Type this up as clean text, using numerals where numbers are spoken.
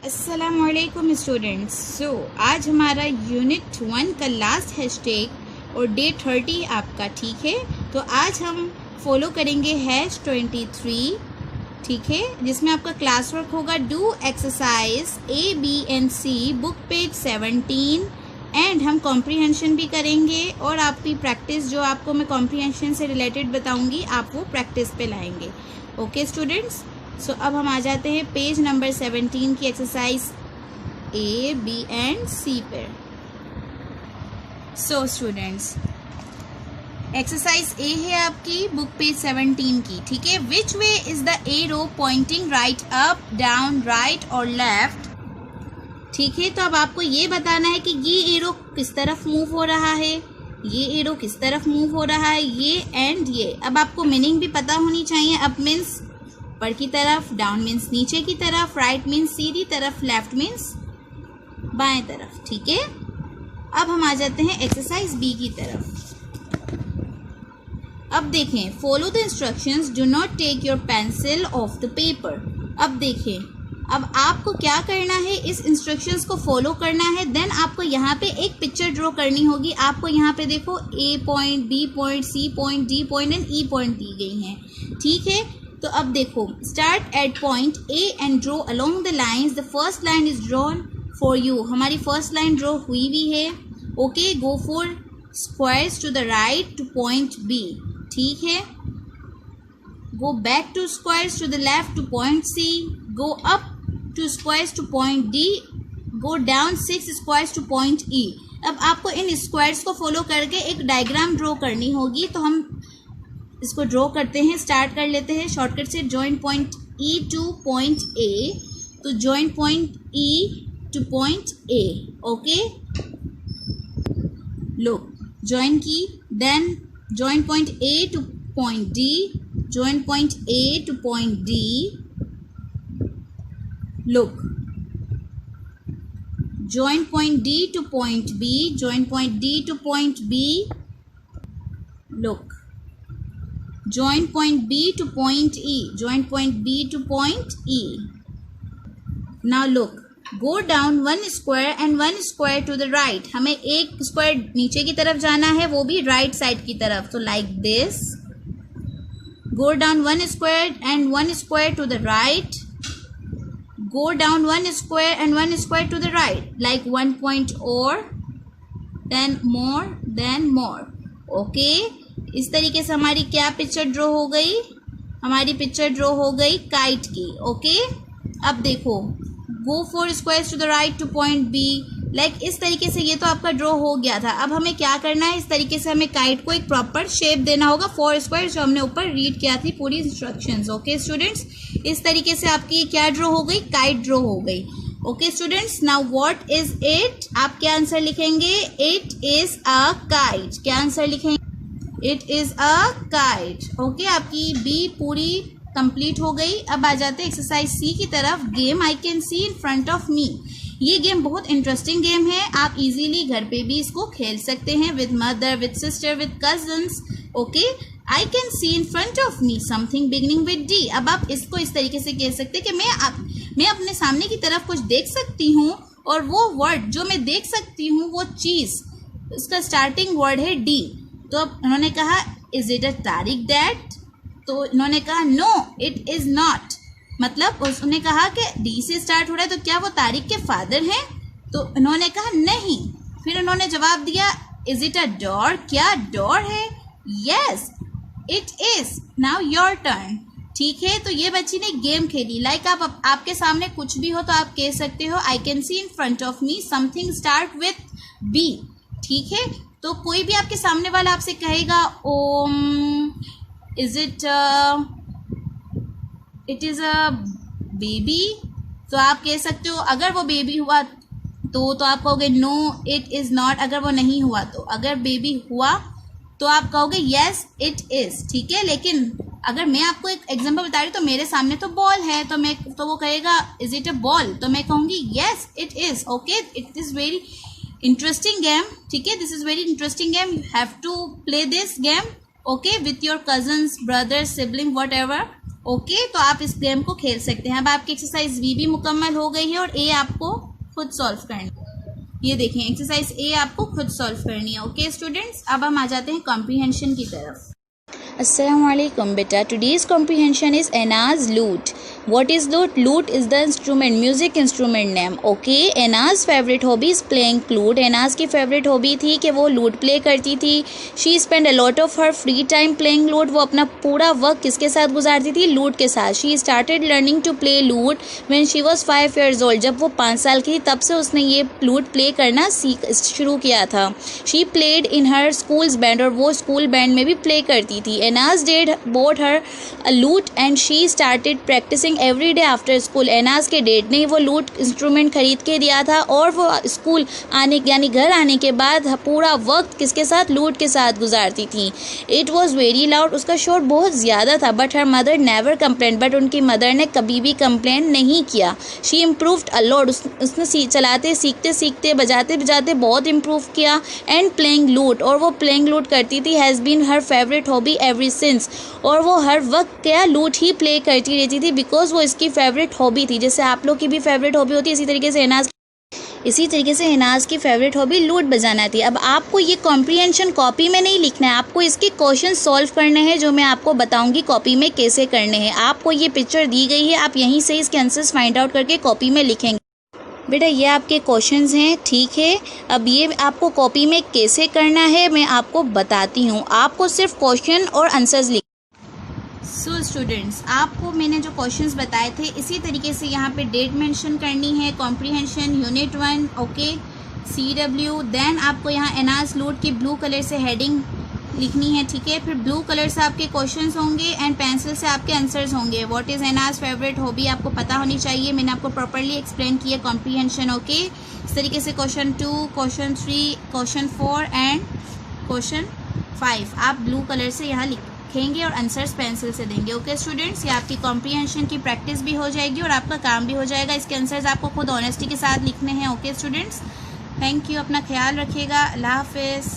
अस्सलामुअलैकुम स्टूडेंट्स। आज हमारा यूनिट 1 का लास्ट हैशटैग और डे 30 आपका, ठीक है। तो आज हम फॉलो करेंगे #23, ठीक है, जिसमें आपका क्लास वर्क होगा do exercise A, B and C book page 17 and हम कॉम्प्रीहेंशन भी करेंगे और आपकी प्रैक्टिस जो आपको मैं कॉम्प्रीहेंशन से रिलेटेड बताऊंगी आप वो प्रैक्टिस पे लाएंगे। ओके स्टूडेंट्स, अब हम आ जाते हैं पेज नंबर 17 की exercise A, B and C पर। स्टूडेंट्स, एक्सरसाइज A है आपकी बुक पेज 17 की, ठीक है। Which way is the arrow pointing right, up, down, right और लेफ्ट, ठीक है। तो अब आपको ये बताना है कि ये एरो किस तरफ मूव हो रहा है, ये एरो किस तरफ मूव हो रहा है, ये एंड ये। अब आपको मीनिंग भी पता होनी चाहिए। अप मीन्स ऊपर की तरफ, डाउन मीन्स नीचे की तरफ, राइट मीन्स सीधी तरफ, लेफ्ट मीन्स बाएं तरफ, ठीक है। अब हम आ जाते हैं एक्सरसाइज बी की तरफ। अब देखें, follow the instructions, do not take your pencil off the paper. अब देखें, अब आपको क्या करना है, इस इंस्ट्रक्शंस को फॉलो करना है। देन आपको यहाँ पे एक पिक्चर ड्रॉ करनी होगी। आपको यहाँ पे देखो A point, B point, C point, D point and E point दी गई हैं, ठीक है। तो अब देखो, start at point A and draw along the lines. The first line is drawn for you. हमारी फर्स्ट लाइन ड्रॉ हुई भी है। Okay, go four squares to the right to point B, ठीक है। Go back two squares to the left to point C। Go up to squares to point D। Go down 6 squares two point E। अब आपको इन squares को follow करके एक diagram draw करनी होगी। तो हम इसको ड्रॉ करते हैं, स्टार्ट कर लेते हैं शॉर्टकट से। Join point E to point A, तो join point E to point A, okay. लो जॉइन की, then join point A to point D, join point A to point D। Look, join point D to point B, join point D to point B। Look, join point B to point E, join point B to point E. Now look, go down 1 square and 1 square to the right. हमें एक square नीचे की तरफ जाना है, वो भी right side की तरफ। तो like this, go down 1 square and 1 square to the right. Go down 1 square and 1 square to the right, like 1 point or, then more. Okay, इस तरीके से हमारी क्या पिक्चर ड्रॉ हो गई, हमारी पिक्चर ड्रॉ हो गई काइट की, ओके। अब देखो, go 4 squares to the right to point B, like इस तरीके से। ये तो आपका ड्रॉ हो गया था। अब हमें क्या करना है, इस तरीके से हमें काइट को एक प्रॉपर शेप देना होगा। 4 स्क्वायर जो हमने ऊपर रीड किया थी पूरी इंस्ट्रक्शंस, ओके स्टूडेंट्स। इस तरीके से आपकी क्या ड्रॉ हो गई, काइट ड्रॉ हो गई, okay students. Now what is it, आप क्या आंसर लिखेंगे, इट इज अ काइट। क्या आंसर लिखेंगे, it is a kite, okay. आपकी बी पूरी कंप्लीट हो गई। अब आ जाते हैं एक्सरसाइज सी की तरफ। Game I can see in front of me. ये गेम बहुत इंटरेस्टिंग गेम है। आप इजीली घर पे भी इसको खेल सकते हैं with mother, with sister, with cousins, okay. I can see in front of me something beginning with D। अब आप इसको इस तरीके से कह सकते हैं कि मैं अपने सामने की तरफ कुछ देख सकती हूँ और वो वर्ड जो मैं देख सकती हूँ, वो चीज़, उसका स्टार्टिंग वर्ड है D। तो अब उन्होंने कहा, is it a Tariq dad? तो इन्होंने कहा, नो इट इज नॉट। मतलब उसने कहा कि D से स्टार्ट हो रहा है, तो क्या वो तारिक के फादर हैं? तो इन्होंने कहा नहीं। फिर उन्होंने जवाब दिया, इज इट अ डोर? क्या डोर है? Yes it is. Now your turn, ठीक है। तो ये बच्ची ने गेम खेली। लाइक आपके सामने कुछ भी हो तो आप कह सकते हो, I can see in front of me something start with B, ठीक है। तो कोई भी आपके सामने वाला आपसे कहेगा, is it is a baby, तो आप कह सकते हो, अगर वो बेबी हुआ तो आप कहोगे नो इट इज नॉट। अगर वो नहीं हुआ तो, अगर बेबी हुआ तो आप कहोगे यस इट इज, ठीक है। लेकिन अगर मैं आपको एक एग्जांपल बता रही हूँ, तो मेरे सामने तो बॉल है, तो वो कहेगा इज इट अ बॉल, तो मैं कहूँगी yes it is, okay. It is very interesting game, ठीक है। This is very interesting game, you have to play this game, okay, with your cousins, brothers, sibling, whatever, okay, तो आप इस game को खेल सकते हैं। अब आपकी एक्सरसाइज बी भी मुकम्मल हो गई है और ए आपको खुद सॉल्व करनी है। ये देखें, एक्सरसाइज ए आपको खुद सॉल्व करनी है। ओके स्टूडेंट्स, अब हम आ जाते हैं कॉम्प्रीहेंशन की तरफ। Assalamualaikum beta. Today's comprehension is Anna's lute. What is lute? Lute is the instrument, music instrument name. Okay. Anna's favorite hobby is playing flute. Anna's की favorite hobby थी कि वो lute play करती थी. She spent a lot of her free time playing lute. वो अपना पूरा वक्त किसके साथ गुजारती थी? lute के साथ. She started learning to play lute when she was 5 years old. जब वो 5 साल की थी तब से उसने ये lute play करना शुरू किया था. She played in her school's band और वो school band में भी play करती थी. Anna's dad bought her a lute and she started practicing every day after school. Anna's के डेड ने वो lute इंस्ट्रूमेंट खरीद के दिया था और वो स्कूल आने यानी घर आने के बाद पूरा वक्त किसके साथ? lute के साथ गुजारती थी. It was very loud. उसका शोर बहुत ज़्यादा था. But her mother never complained. But उनकी मदर ने कभी भी कंप्लेन नहीं किया. She improved a lot. उसने चलाते सीखते सीखते बजाते बजाते बहुत इम्प्रूव किया. And playing lute, और वो playing lute करती थी, has been her favorite hobby every since. और वो हर वक्त क्या लूट ही प्ले करती रहती थी बिकॉज वो इसकी फेवरेट हॉबी थी. जैसे आप लोग की भी फेवरेट हॉबी होती है, इसी तरीके से एनाज की फेवरेट हॉबी लूट बजाना थी. अब आपको ये कॉम्प्रीहेंशन कॉपी में नहीं लिखना है, आपको इसके क्वेश्चन सॉल्व करने हैं जो मैं आपको बताऊंगी कॉपी में कैसे करने हैं. आपको ये पिक्चर दी गई है, आप यहीं से इसके आंसर्स फाइंड आउट करके कॉपी में लिखेंगे. बेटा ये आपके क्वेश्चंस हैं, ठीक है. अब ये आपको कॉपी में कैसे करना है मैं आपको बताती हूँ. आपको सिर्फ क्वेश्चन और आंसर्स लिख. सो स्टूडेंट्स, आपको मैंने जो क्वेश्चंस बताए थे इसी तरीके से यहाँ पे डेट मेंशन करनी है. Comprehension unit 1. Okay, CW. Then आपको यहाँ एनाज लूट की ब्लू कलर से हेडिंग लिखनी है, ठीक है. फिर ब्लू कलर से आपके क्वेश्चंस होंगे एंड पेंसिल से आपके आंसर्स होंगे. व्हाट इज़ एनाज फेवरेट हॉबी आपको पता होनी चाहिए. मैंने आपको प्रॉपर्ली एक्सप्लेन किया कॉम्प्रीहेंशन. ओके, इस तरीके से question 2, question 3, question 4 and question 5 आप ब्लू कलर से यहाँ लिखेंगे और आंसर्स पेंसिल से देंगे. ओके स्टूडेंट्स, ये आपकी कॉम्प्रीहेंशन की प्रैक्टिस भी हो जाएगी और आपका काम भी हो जाएगा. इसके आंसर्स आपको खुद ऑनेस्टी के साथ लिखने हैं. Okay students, thank you. अपना ख्याल रखिएगा. अल्लाह हाफिज़.